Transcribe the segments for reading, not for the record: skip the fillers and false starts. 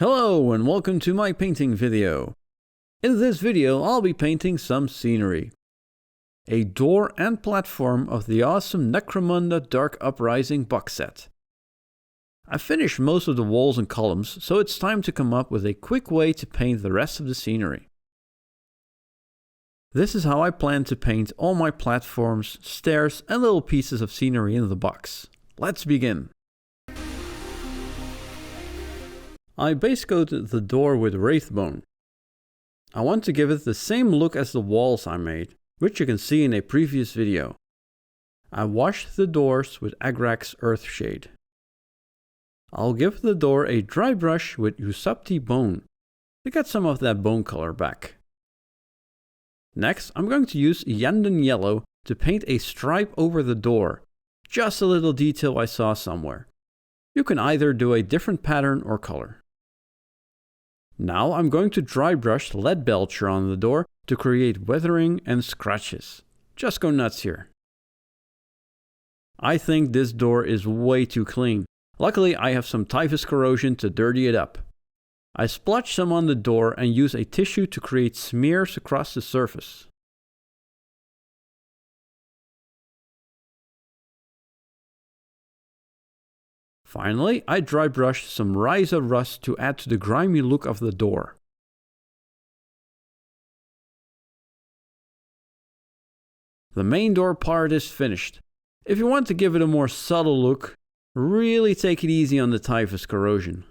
Hello and welcome to my painting video. In this video I'll be painting some scenery. A door and platform of the awesome Necromunda Dark Uprising box set. I finished most of the walls and columns, so it's time to come up with a quick way to paint the rest of the scenery. This is how I plan to paint all my platforms, stairs and little pieces of scenery in the box. Let's begin. I base coated the door with Wraithbone. I want to give it the same look as the walls I made, which you can see in a previous video. I washed the doors with Agrax Earthshade. I'll give the door a dry brush with Ushabti Bone to get some of that bone color back. Next, I'm going to use Iyanden Yellow to paint a stripe over the door, just a little detail I saw somewhere. You can either do a different pattern or color. Now I'm going to dry brush Leadbelcher on the door to create weathering and scratches. Just go nuts here. I think this door is way too clean. Luckily I have some Typhus Corrosion to dirty it up. I splotch some on the door and use a tissue to create smears across the surface. Finally, I dry brush some Ryza Rust to add to the grimy look of the door. The main door part is finished. If you want to give it a more subtle look, really take it easy on the Typhus Corrosion.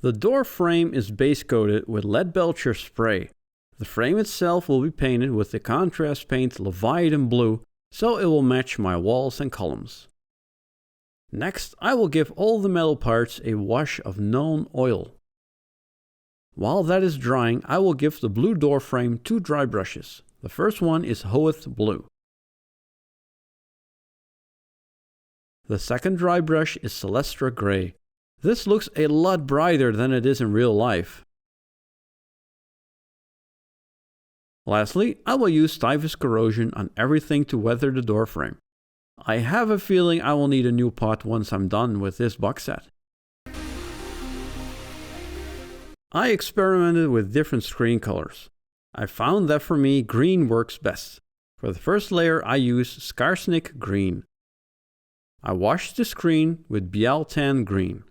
The door frame is base coated with Leadbelcher spray. The frame itself will be painted with the contrast paint Leviadon Blue, so it will match my walls and columns. Next, I will give all the metal parts a wash of Nuln Oil. While that is drying, I will give the blue door frame 2 dry brushes. The first one is Hoeth Blue. The second dry brush is Celestra Grey. This looks a lot brighter than it is in real life. Lastly, I will use Typhus Corrosion on everything to weather the door frame. I have a feeling I will need a new pot once I'm done with this box set. I experimented with different screen colors. I found that for me green works best. For the first layer I use Skarsnik Green. I washed the screen with Biel-Tan Green.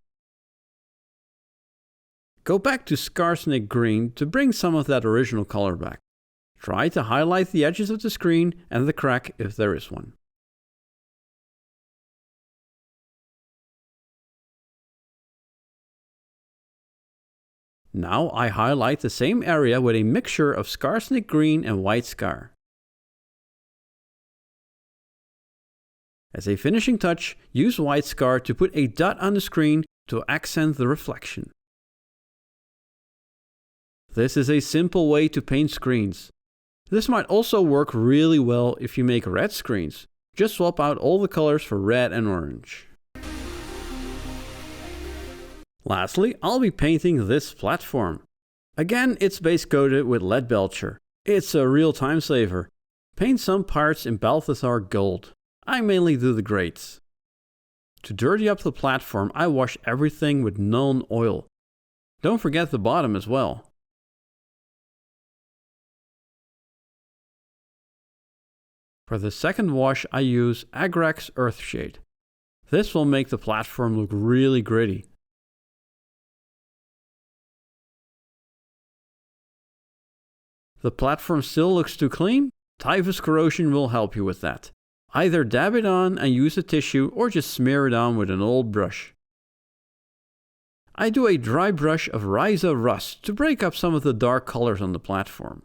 Go back to Skarsnik Green to bring some of that original color back. Try to highlight the edges of the screen and the crack if there is one. Now I highlight the same area with a mixture of Skarsnik Green and White Scar. As a finishing touch, use White Scar to put a dot on the screen to accent the reflection. This is a simple way to paint screens. This might also work really well if you make red screens. Just swap out all the colors for red and orange. Lastly, I'll be painting this platform. Again, it's base coated with Leadbelcher. It's a real time saver. Paint some parts in Balthasar Gold. I mainly do the grates. To dirty up the platform, I wash everything with Nuln Oil. Don't forget the bottom as well. For the second wash I use Agrax Earthshade. This will make the platform look really gritty. The platform still looks too clean? Typhus Corrosion will help you with that. Either dab it on and use a tissue or just smear it on with an old brush. I do a dry brush of Ryza Rust to break up some of the dark colors on the platform.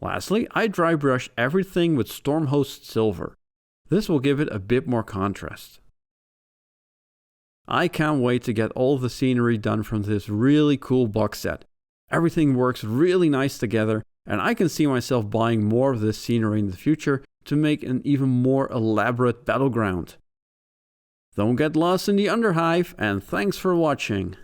Lastly, I dry brush everything with Stormhost Silver. This will give it a bit more contrast. I can't wait to get all the scenery done from this really cool box set. Everything works really nice together, and I can see myself buying more of this scenery in the future to make an even more elaborate battleground. Don't get lost in the Underhive, and thanks for watching.